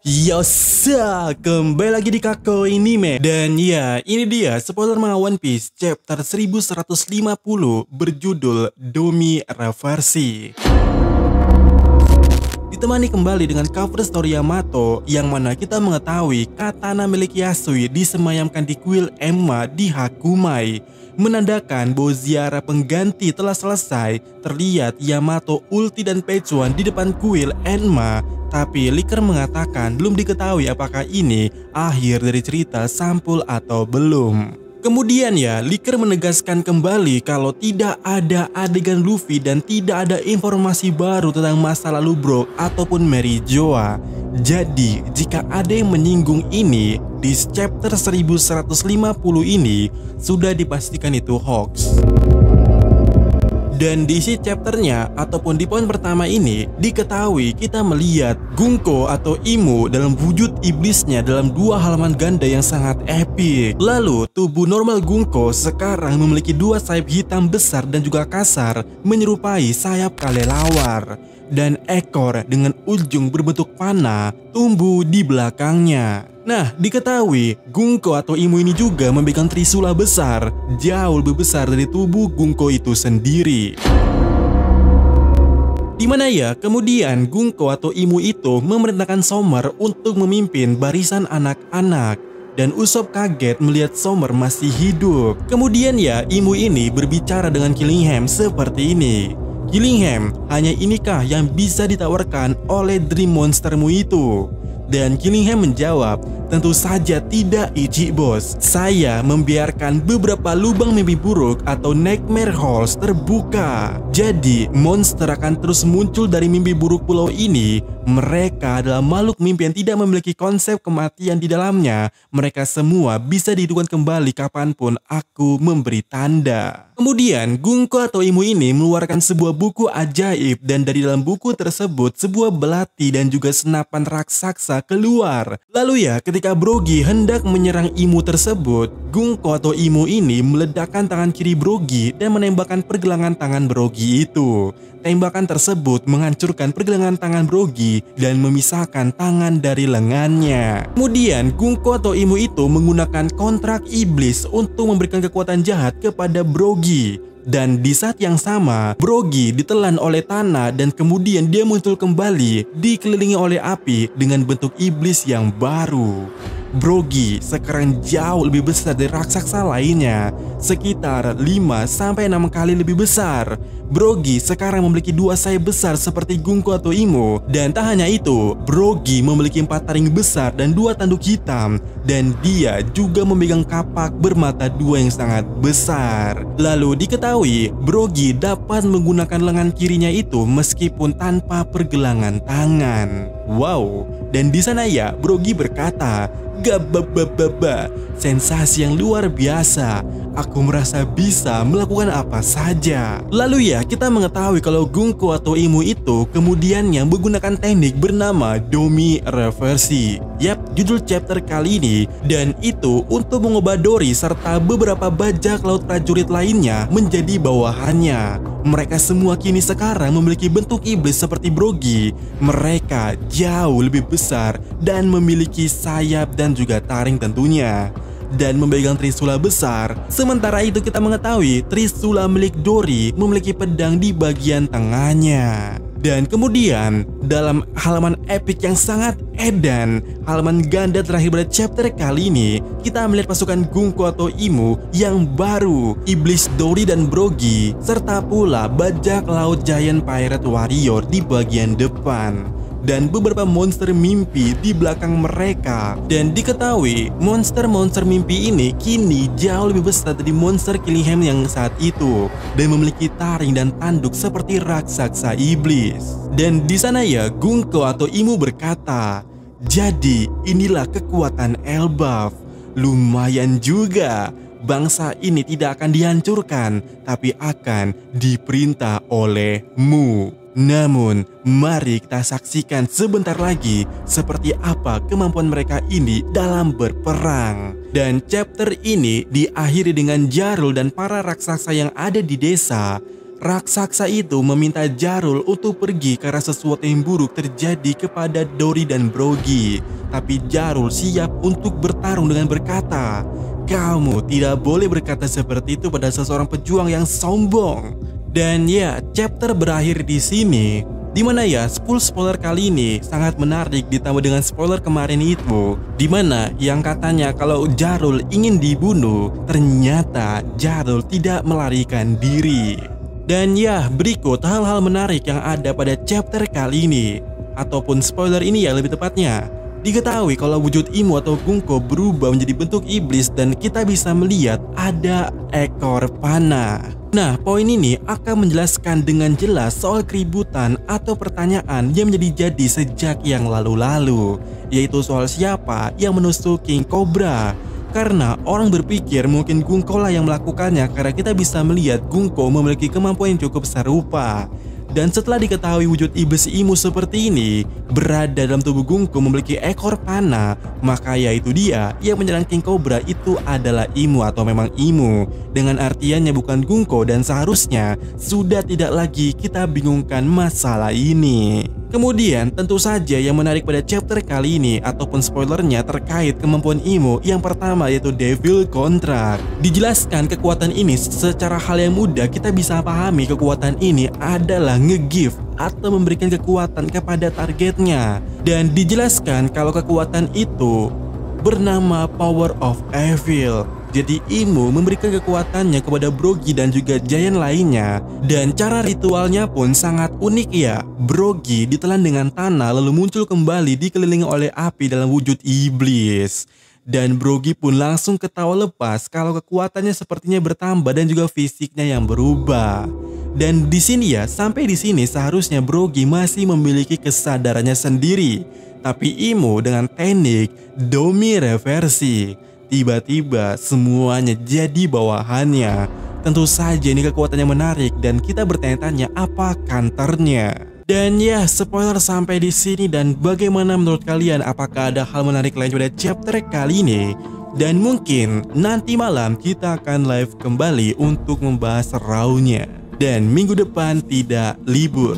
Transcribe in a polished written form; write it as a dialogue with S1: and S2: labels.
S1: Yosa, kembali lagi di Kako Anime. Dan ya, ini dia spoiler manga One Piece chapter 1150 berjudul Domi Reversi. Ditemani kembali dengan cover story Yamato yang mana kita mengetahui katana milik Yasui disemayamkan di kuil Emma di Hakumai, menandakan bahwa ziarah pengganti telah selesai. Terlihat Yamato, ulti dan pecuan di depan kuil Enma, tapi Licker mengatakan belum diketahui apakah ini akhir dari cerita Sampul atau belum. Kemudian ya, Licker menegaskan kembali kalau tidak ada adegan Luffy dan tidak ada informasi baru tentang masa lalu Brook ataupun Mary Joa. Jadi, jika ada yang menyinggung ini di chapter 1150 ini, sudah dipastikan itu hoax. Dan di isi chapternya ataupun di poin pertama ini diketahui kita melihat Gunko atau Imu dalam wujud iblisnya dalam dua halaman ganda yang sangat epik. Lalu tubuh normal Gunko sekarang memiliki dua sayap hitam besar dan juga kasar menyerupai sayap kelelawar, dan ekor dengan ujung berbentuk panah tumbuh di belakangnya. Nah, diketahui Gunko atau Imu ini juga memegang trisula besar, jauh lebih besar dari tubuh Gunko itu sendiri. Dimana ya, kemudian Gunko atau Imu itu memerintahkan Summer untuk memimpin barisan anak-anak. Dan Usopp kaget melihat Summer masih hidup. Kemudian ya, Imu ini berbicara dengan Killingham seperti ini. Killingham, hanya inikah yang bisa ditawarkan oleh Dream Monstermu itu? Dan Killingham menjawab, tentu saja tidak Ichigo. Saya membiarkan beberapa lubang mimpi buruk atau nightmare holes terbuka. Jadi monster akan terus muncul dari mimpi buruk pulau ini. Mereka adalah makhluk mimpi yang tidak memiliki konsep kematian di dalamnya. Mereka semua bisa dihidupkan kembali kapanpun aku memberi tanda. Kemudian Gunko atau Imu ini mengeluarkan sebuah buku ajaib, dan dari dalam buku tersebut sebuah belati dan juga senapan raksasa keluar. Lalu ya, ketika Brogy hendak menyerang Imu tersebut, Gunko atau Imu ini meledakkan tangan kiri Brogy dan menembakkan pergelangan tangan Brogy itu. Tembakan tersebut menghancurkan pergelangan tangan Brogy dan memisahkan tangan dari lengannya. Kemudian Gunko atau Imu itu menggunakan kontrak iblis untuk memberikan kekuatan jahat kepada Brogy. Dan di saat yang sama, Brogy ditelan oleh tanah dan kemudian dia muncul kembali dikelilingi oleh api dengan bentuk iblis yang baru. Brogy sekarang jauh lebih besar dari raksasa lainnya, sekitar 5-6 kali lebih besar. Brogy sekarang memiliki dua sayap besar seperti Gunko atau Imu. Dan tak hanya itu, Brogy memiliki 4 taring besar dan 2 tanduk hitam. Dan dia juga memegang kapak bermata 2 yang sangat besar. Lalu diketahui Brogy dapat menggunakan lengan kirinya itu meskipun tanpa pergelangan tangan. Wow, dan di sana ya Brogy berkata, "Gababababa, sensasi yang luar biasa. Aku merasa bisa melakukan apa saja." Lalu ya, kita mengetahui kalau Gunko atau Imu itu kemudiannya menggunakan teknik bernama Domi Reversi. Yap, judul chapter kali ini. Dan itu untuk mengubah Dory serta beberapa bajak laut prajurit lainnya menjadi bawahannya. Mereka semua kini sekarang memiliki bentuk iblis seperti Brogy. Mereka jauh lebih besar dan memiliki sayap dan juga taring tentunya, dan memegang trisula besar. Sementara itu kita mengetahui trisula milik Dory memiliki pedang di bagian tengahnya. Dan kemudian dalam halaman epic yang sangat edan, halaman ganda terakhir pada chapter kali ini, kita melihat pasukan Gunko atau Imu yang baru, iblis Dory dan Brogy, serta pula bajak laut giant pirate warrior di bagian depan. Dan beberapa monster mimpi di belakang mereka. Dan diketahui monster-monster mimpi ini kini jauh lebih besar dari monster Killingham yang saat itu, dan memiliki taring dan tanduk seperti raksasa iblis. Dan di sana ya Gunko atau Imu berkata, "Jadi inilah kekuatan Elbaf. Lumayan juga. Bangsa ini tidak akan dihancurkan, tapi akan diperintah olehmu. Namun, mari kita saksikan sebentar lagi seperti apa kemampuan mereka ini dalam berperang." Dan chapter ini diakhiri dengan Jarul dan para raksasa yang ada di desa raksasa itu meminta Jarul untuk pergi karena sesuatu yang buruk terjadi kepada Dori dan Brogy. Tapi Jarul siap untuk bertarung dengan berkata, "Kamu tidak boleh berkata seperti itu pada seseorang pejuang yang sombong." Dan ya, chapter berakhir di sini. Dimana ya, full spoiler kali ini sangat menarik ditambah dengan spoiler kemarin itu, dimana yang katanya kalau Jarul ingin dibunuh, ternyata Jarul tidak melarikan diri. Dan ya, berikut hal-hal menarik yang ada pada chapter kali ini, ataupun spoiler ini ya lebih tepatnya. Diketahui kalau wujud Imu atau Gungko berubah menjadi bentuk iblis dan kita bisa melihat ada ekor panah. Nah, poin ini akan menjelaskan dengan jelas soal keributan atau pertanyaan yang menjadi-jadi sejak yang lalu-lalu, yaitu soal siapa yang menusuk King Cobra. Karena orang berpikir mungkin Gungko lah yang melakukannya karena kita bisa melihat Gungko memiliki kemampuan yang cukup serupa. Dan setelah diketahui wujud iblis Imu seperti ini berada dalam tubuh Gungko memiliki ekor panah, maka yaitu dia yang menyerang King Cobra itu adalah Imu atau memang Imu. Dengan artiannya bukan Gungko dan seharusnya sudah tidak lagi kita bingungkan masalah ini. Kemudian tentu saja yang menarik pada chapter kali ini ataupun spoilernya terkait kemampuan Imu yang pertama yaitu Devil Contract. Dijelaskan kekuatan ini secara hal yang mudah kita bisa pahami kekuatan ini adalah nge-give atau memberikan kekuatan kepada targetnya. Dan dijelaskan kalau kekuatan itu bernama Power of Evil. Jadi Imu memberikan kekuatannya kepada Brogy dan juga giant lainnya. Dan cara ritualnya pun sangat unik ya. Brogy ditelan dengan tanah lalu muncul kembali dikelilingi oleh api dalam wujud iblis. Dan Brogy pun langsung ketawa lepas kalau kekuatannya sepertinya bertambah dan juga fisiknya yang berubah. Dan di sini ya, sampai di sini seharusnya Brogy masih memiliki kesadarannya sendiri. Tapi Imu dengan teknik Domi Reversi, tiba-tiba semuanya jadi bawahannya. Tentu saja ini kekuatannya menarik dan kita bertanya-tanya apa counternya. Dan ya, spoiler sampai di sini. Dan bagaimana menurut kalian, apakah ada hal menarik lain pada chapter kali ini? Dan mungkin nanti malam kita akan live kembali untuk membahas raw-nya. Dan minggu depan tidak libur.